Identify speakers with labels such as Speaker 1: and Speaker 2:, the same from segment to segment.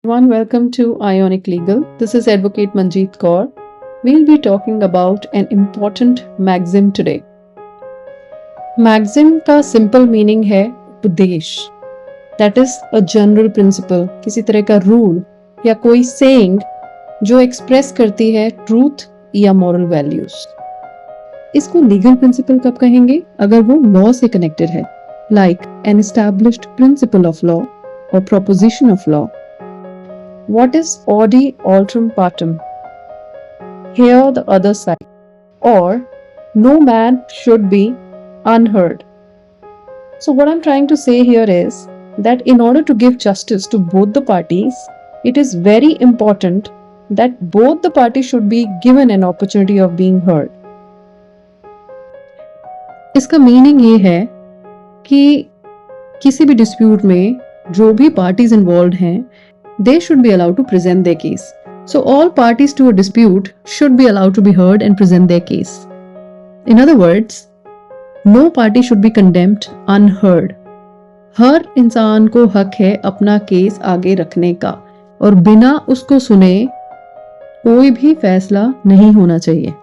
Speaker 1: Everyone, welcome to Ionic Legal. This is Advocate Manjeet Kaur. We'll be talking about an important maxim today. Maxim का simple meaning है उपदेश. That is a general principle, किसी तरह का rule या कोई saying जो express करती है truth या moral values. इसको legal principle कब कहेंगे? अगर वो law से connected है, like an established principle of law or proposition of law. What is Audi Altrum Partum? Hear the other side. Or, no man should be unheard. So what I'm trying to say here is that in order to give justice to both the parties, it is very important that both the parties should be given an opportunity of being heard. इसका meaning ये है कि किसी भी dispute में जो भी parties involve हैं, they should be allowed to present their case. So all parties to a dispute should be allowed to be heard and present their case. In other words, no party should be condemned unheard. हर इंसान को हक है अपना case आगे रखने का और बिना उसको सुने कोई भी फैसला नहीं होना चाहिए.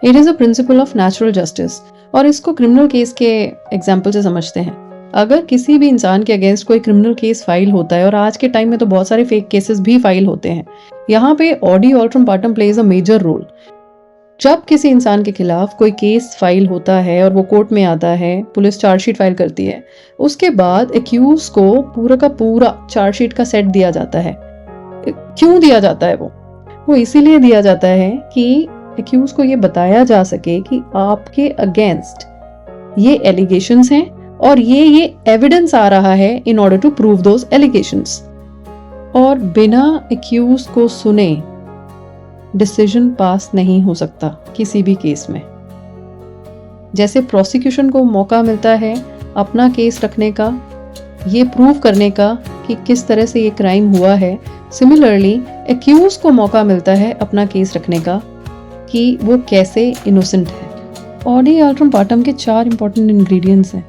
Speaker 1: It is a principle of natural justice. और इसको क्रिमिनल केस के एग्जाम्पल से समझते हैं. अगर किसी भी इंसान के अगेंस्ट कोई क्रिमिनल केस फाइल होता है, और आज के टाइम में तो बहुत सारे फेक केसेस भी फाइल होते हैं, यहाँ पे audi alteram partem plays a major role. जब किसी इंसान के खिलाफ कोई केस फाइल होता है और वो कोर्ट में आता है, पुलिस चार्जशीट फाइल करती है, उसके बाद एक्यूज को पूरा का पूरा चार्जशीट का सेट दिया जाता है. क्यों दिया जाता है? वो इसीलिए दिया जाता है कि एक्यूज को ये बताया जा सके कि आपके अगेंस्ट ये एलिगेशंस हैं और ये एविडेंस आ रहा है in order to prove those allegations. और बिना एक्यूज को सुने डिसीजन पास नहीं हो सकता किसी भी केस में. जैसे प्रोसिक्यूशन को मौका मिलता है अपना केस रखने का, ये प्रूव करने का कि किस तरह से ये क्राइम हुआ है, सिमिलरली एक्यूज को मौका मिलता है अपना केस रखने का कि वो कैसे इनोसेंट है. ऑडी ऑल्ट्रम पार्टम के 4 इंपॉर्टेंट इंग्रेडिएंट्स हैं.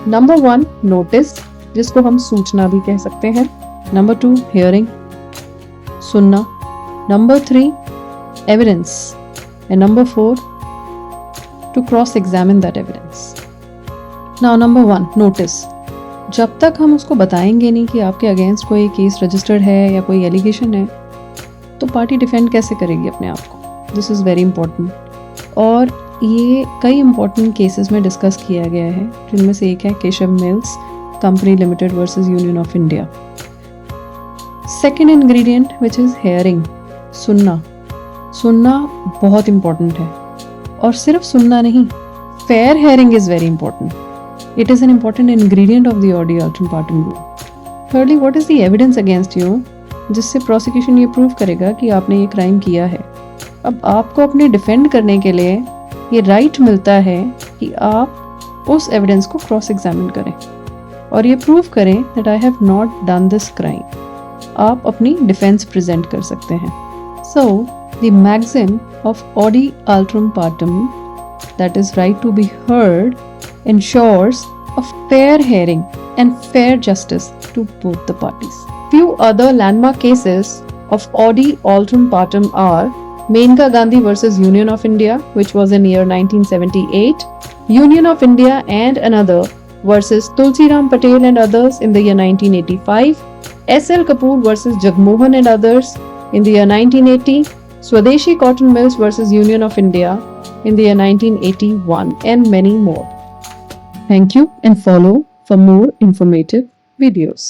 Speaker 1: नंबर 1 नोटिस, जिसको हम सूचना भी कह सकते हैं. नंबर 2 हियरिंग, सुनना. Number 3 evidence. And number 4 to cross examine that evidence. Now number 1 notice. जब तक हम उसको बताएंगे नहीं कि आपके अगेंस्ट कोई केस रजिस्टर्ड है या कोई एलिगेशन है, तो पार्टी डिफेंड कैसे करेगी अपने आप को? This is very important. और ये कई इंपॉर्टेंट केसेस में डिस्कस किया गया है, जिनमें से एक है Keshav mills company limited versus union of India. Second ingredient which is hearing, सुनना. सुनना बहुत इंपॉर्टेंट है, और सिर्फ सुनना नहीं, fair hearing is very important. It is an important ingredient of the audi alteram partem rule. Thirdly, what is the evidence against you, जिससे prosecution ये प्रूव करेगा कि आपने ये क्राइम किया है. अब आपको अपने डिफेंड करने के लिए ये राइट मिलता है कि आप उस एविडेंस को क्रॉस एग्जामिन करें और ये प्रूव करें that I have not done this crime. आप अपनी डिफेंस प्रेजेंट कर सकते हैं. So the maxim of audi alteram partem, that is right to be heard, ensures a fair hearing and fair justice to both the parties. Few other landmark cases of Audi Altrum Partum are Menka Gandhi versus Union of India, which was in year 1978, Union of India and another versus Tulsiram Patel and others in the year 1985, S.L. Kapoor versus Jagmohan and others in the year 1980, Swadeshi Cotton Mills versus Union of India in the year 1981, and many more. Thank you, and follow for more informative videos.